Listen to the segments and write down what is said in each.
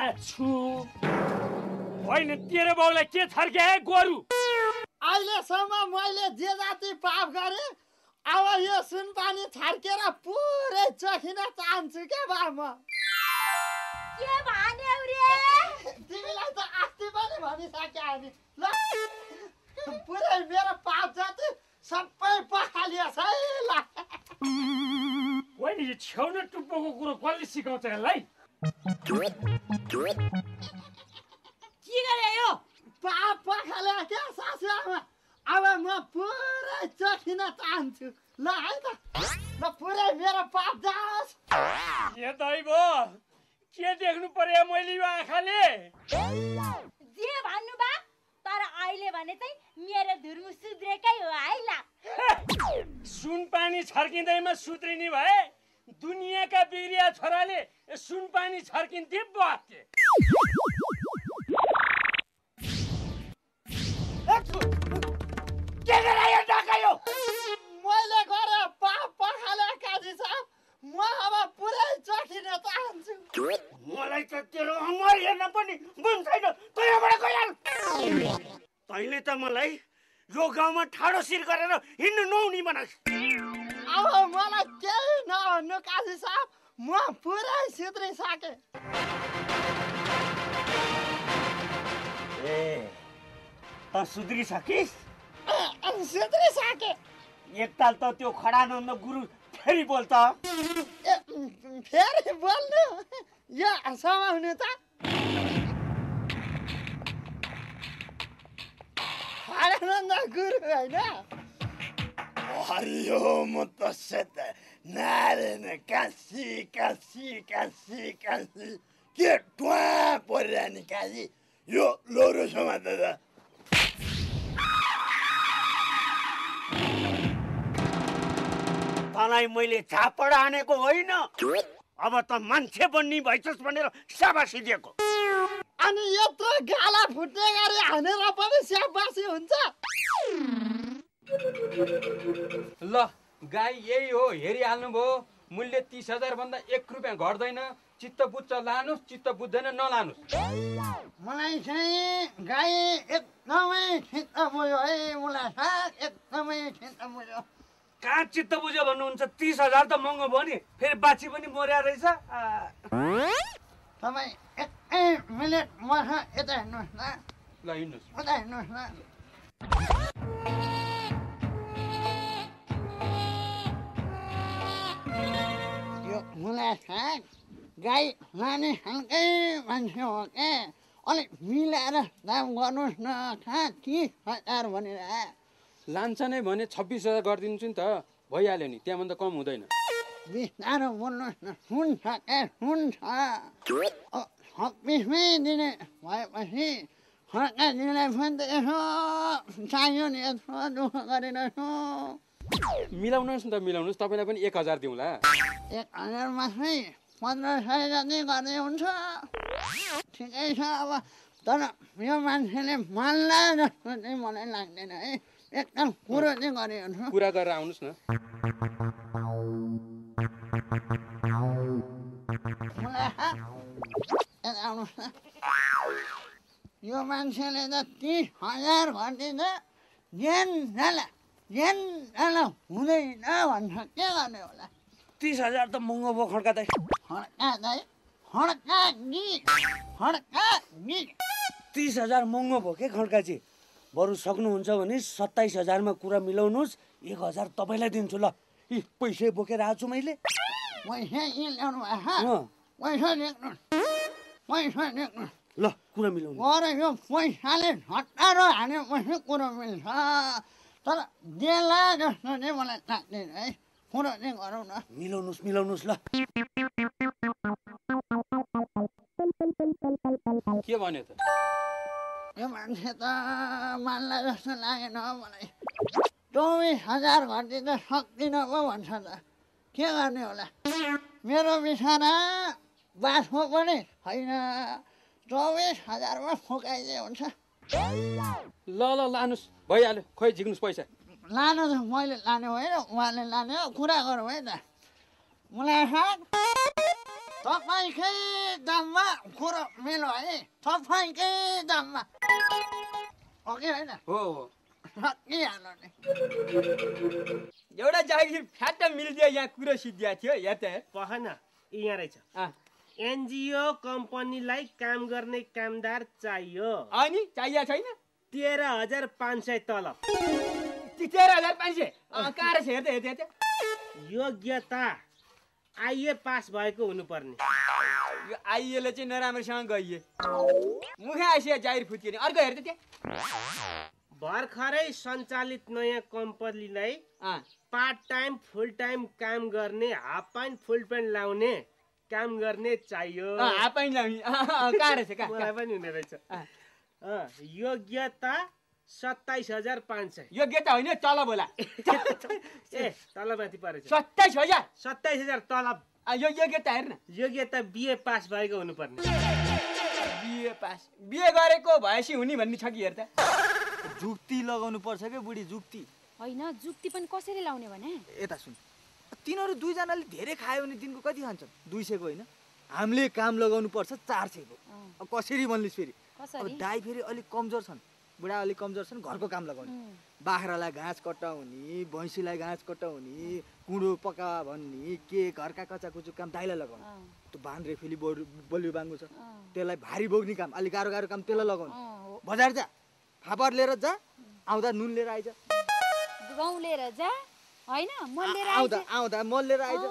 आछु होइन तेरो बाउलाई के छर्के गोरु अहिलेसम्म मैले जे जाति पाप गरेँ अब यो सुनपानी छर्केर पुरै चखिन चाहन्छु क्या बा म के भन्यौ रे तिमीलाई त अस्ति पनि भनिसक्यो नि ल पुरै मेरो पाप जाति सबै पखालिएछ है ल होइन यो छेउन टुप्पोको कुरो कसले सिकाउँछ यसलाई के गरे यो पाप पखाले क्या सासुआमा अब म पुरै चखिन चाहन्छु ल है त ल पुरै मेरो पाप जाओस् के दैबो के देख्नु पर्यो मैले यो आँखाले जे भन्नु बा तर अहिले भने चाहिँ मेरो धुर्मु सुध्रेकै हो है ल सुनपानी छर्किँदैमा सुध्रिने भए दुनियाँका बिग्रिया छोराले सुनपानी छर्किन्थे बस्थे के गरायो डकायो मैले गरे पाप पखाले काजी साहब म अब पुरै चखिन चाहन्छु मलाई त तेरो अनुहार हेर्न पनि मन छैन तँ यहाँबाट गइहाल तैँले त मलाई यो गाउँमा ठाडो शिर गरेर हिँड्नु नहुने बनास् अब मलाई केही नभन्नु काजी साहब म पुरै सुध्रिसकेँ ए त सुध्रिसकिस् सुध्रिसकेँ एकताल त त्यो खडानन्द गुरु फेरि बोल त फेरि बोल्नु यो समाउनु त खडानन्द गुरु होइन हरिओम तस्सत नारायण काशी काशी काशी काशी के टुवा परिरहने काशी यो लौरो समाज दादा तँलाई मैले झापड हानेको होइन अब त मान्छे बन्ने भइछस् भनेर स्याबासी दिएको अनि यत्रो गाला फुट्ने गरी हानेर पनि स्याबासी हुन्छ ल गाई यही हो हेरिहाल्नु भयो मूल्य 30,000 भन्दा 1 रुपियाँ घट्दैन चित्त बुझ्छ लानुहोस् चित्त बुझ्दैन नलानुहोस् मलाई चाहिँ गाई एकदमै चित्त बुझ्यो है मलाई एकदमै चित्त बुझ्यो कहाँ चित्त बुझ्यो भन्नुहुन्छ 30,000 त महँगो भयो नि फेरि बाछी पनि मर्या रहेछ तपाईँ 1 मिनट मसँग यता हेर्नुहोस् न ल हिँड्नुहोस् उता हेर्नुहोस् न यो मलाई गाई लाने खालकै मान्छे हो के अलिक मिलाएर दाम गर्नुहोस् न 30,000 भनेर लान्छ नै भने 26,000 गरिदिन्छु नि त भइहाल्यो नि त्यहाँभन्दा कम हुँदैन बिस्तारो बोल्नुहोस् न हुन्छ के हुन्छ 26मै दिने भएपछि फर्काइदिने पनि त यसो चाहियो नि यसो दुःख गरिरहेछु मिलाउनुहोस् न त मिलाउनुहोस् तपाईँलाई पनि 1,000 दिउँला 1,000 मात्रै 1,500 जति गर्ने हुन्छ ठिकै छ अब तर यो मान्छेले मान्ला जस्तो चाहिँ मलाई लाग्दैन है एकदम कुरो चाहिँ गरे हुन्छ कुरा गरेर आउनुहोस् न आउनुहोस् न यो मान्छेले त 30,000 घटिदिँदा जेन हुँदैन भन्छ के गर्ने होला 30,000 त महँगो भयो खड्का दाइ खड्का 30,000 महँगो भयो के खड्काजी बरु सक्नुहुन्छ भने 27,000मा कुरा मिलाउनुहोस् 1,000 तपाईँलाई दिन्छु ल यी पैसै बोकेर आएको छु मैले पैसा ल्याउनु पैसा देख्नु ल कुरा मिलाउनु गरे यो पैसाले झट्टारो हानेपछि कुरो मिल्छ तर देला जस्तो चाहिँ मलाई लाग्दैन है कुरो चाहिँ गरौँ न मिलाउनुहोस् ल के भन्यो त यो मान्छे त मान्ला जस्तो लागेन मलाई 24,000 घटिदिन सक्दिनँ पो भन्छ त के गर्ने होला मेरो बिछाना बाँसको पनि छैन 24,000मा फुकाइदिए हुन्छ ल लानुहोस् भइहाल्यो खोइ झिक्नुहोस् पैसा लानु त मैले लाने होइन उहाँले लाने हो कुरा गरौँ है त मुला साग तपाईँकै दाममा कुरो मिलो है तपाईँकै दाममा हो कि होइन हो हो सकिहाल्यो नि एउटा जागिर फ्याट्ट मिल्दियो यहाँ कुरो सिद्धिया थियो या त पहन यहाँ रहेछ एनजिओ कम्पनीलाई काम गर्ने कामदार चाहियो अनि चाहिएको छैन 13,500 तलब 13,500 कहाँ रहेछ हेर्दै हेर्दै योग्यता आइए पास भएको हुनुपर्ने यो आइएले चाहिँ नराम्रोसँग गइए मुखै आइसिया जागिर फुत्किने अर्को हेर्दै त्यहाँ भर्खरै सञ्चालित नयाँ कम्पनीलाई पार्ट टाइम फुल टाइम काम गर्ने हाफ प्यान्ट फुल प्यान्ट लाउने काम गर्ने चाहियो हाफ प्यान्ट लाउने कहाँ रहेछ मलाई पनि हुने रहेछ योग्यता 27,500 योग्यता होइन तलब होला ए तलबमाथि परेछ 27,000 27,000 तलब यो योग्यता हेर्न योग्यता बिए पास भएको हुनुपर्ने बिए पास बिए गरेको भएपछि हुने भन्ने छ कि हेर त जुक्ति लगाउनु पर्छ के बुढी जुक्ति होइन जुक्ति पनि कसरी लाउने भने यता सुन तिनीहरू दुईजनाले धेरै खायो भने दिनको कति खान्छन् 200 को होइन हामीले काम लगाउनु पर्छ 400 को अब कसरी भन्लिस् फेरि अब दाइ फेरि अलिक कमजोर छन् बुढा अलिक कमजोर छन् घरको काम लगाउने बाख्रालाई घाँस कटाउने भैँसीलाई घाँस कटाउने कुँडो पका भन्ने के घरका कचाकुचु काम दाइलाई लगाउने त्यो बाँध्रे फेरि बलियो बाङ्गो छ त्यसलाई भारी बोक्ने काम अलिक गाह्रो गाह्रो काम त्यसलाई लगाउने बजार जा फापर लिएर जा आउँदा नुन लिएर आइज गहुँ लिएर जा होइन मल लिएर आउँदा आउँदा मल लिएर आइज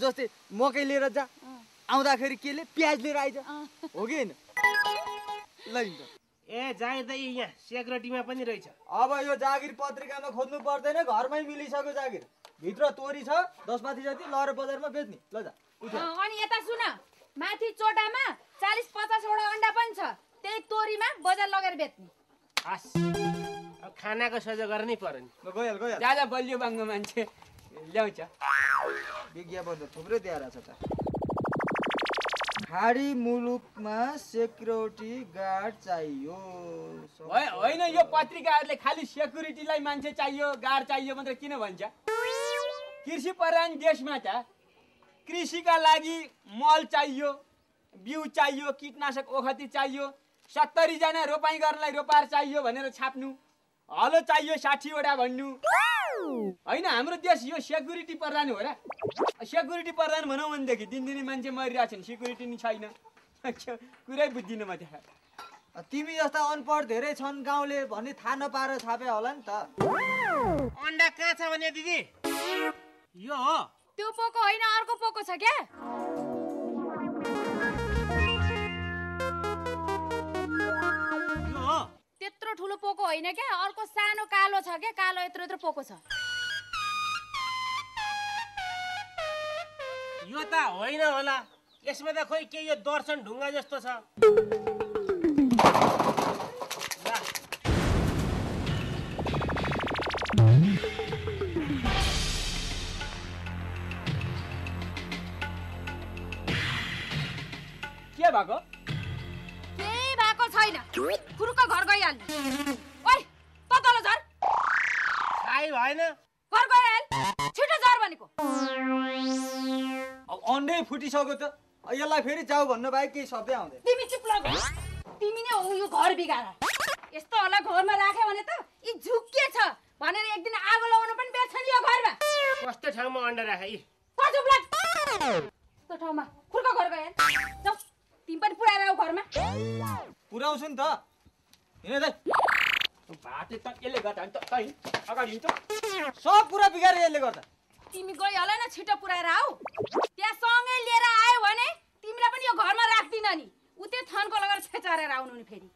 जस्तै मकै लिएर जा आउँदाखेरि केले प्याज लिएर आइज हो कि होइन ल ए जाँदै यहाँ सेक्युरिटीमा पनि रहेछ अब यो जागिर पत्रिकामा खोज्नु पर्दैन घरमै मिलिसक्यो जागिर भित्र तोरी छ 10 माथि जति लहर बजारमा बेच्ने ल जा अनि यता सुन माथि चोटामा 40-50 वटा अन्डा पनि छ त्यही तोरीमा बजार लगेर बेच्ने हस् अब खानाको सजो गर्नै पर्यो नि गइहाल ज्यादा बलियो बाङ्गो मान्छे ल्याउँछ विज्ञापन त थुप्रै दिएर छ त खाडी मुलुकमा सेक्युरिटी गार्ड चाहियो होइन यो पत्रिकाहरूले खालि सेक्युरिटीलाई मान्छे चाहियो गार्ड चाहियो मात्र किन भन्छ कृषि प्रधान देशमा त कृषिका लागि मल चाहियो बिउ चाहियो कीटनाशक ओखती चाहियो 70 जना रोपाइँ गर्नलाई रोपार चाहियो भनेर छाप्नु हलो चाहियो 60 वटा भन्नु होइन हाम्रो देश यो सेक्युरिटी प्रधान हो र सेक्युरिटी प्रधान भनौँ भनेदेखि दिनदिनै मान्छे मरिरहेछन् सेक्युरिटी नि छैन कुरै बुझ्दिनँ म त्यहाँ तिमी जस्ता अनपढ धेरै छन् गाउँले भन्ने थाहा नपाएर छापे होला नि त अन्डा कहाँ छ भने दिदी यो हो त्यो पोको होइन अर्को पोको छ क्या यो हो त्यत्रो ठुलो पोको होइन क्या अर्को सानो कालो छ क्या कालो यत्रो यत्रो पोको छ यो त होइन होला यसमा त खोइ के यो दर्शन ढुङ्गा जस्तो छ के भएको केही भएको छैन फुरुक्क घर गइहाल्नु ओइ त तल झर खाइ भएन घर गइहाल छिटो झर भनेको अब अन्डै फुटिसक्यो त यसलाई फेरि जाऊ भन्नु बाहेक केही शब्दै आउँदैन तिमी चुप लाग तिमी नै हो यो घर बिगार यस्तो होला घरमा राख्यो भने त यी झुक्के छ भनेर एक दिन आगो लगाउन पनि बेर्छ नि यो घरमा कस्तो ठाउँमा अन्डा राखे यी त चुप लाग त्यो ठाउँमा फुरुक्क घर गइहाल जाऊ तिमी पनि पुऱ्याएर आऊ घरमा पुऱ्याउँछु नि त हिँड दाइ भाते त यसले गर्दा नि त तै अगाडि त सब कुरा बिगारे यसले गर्दा तिमी गइहाल न छिटो पुऱ्याएर आऊ त्यहाँ सँगै लिएर आयो भने तिमीलाई पनि यो घरमा राख्दिन नि उतै थनको लगेर छेचारेर आउनु नि फेरि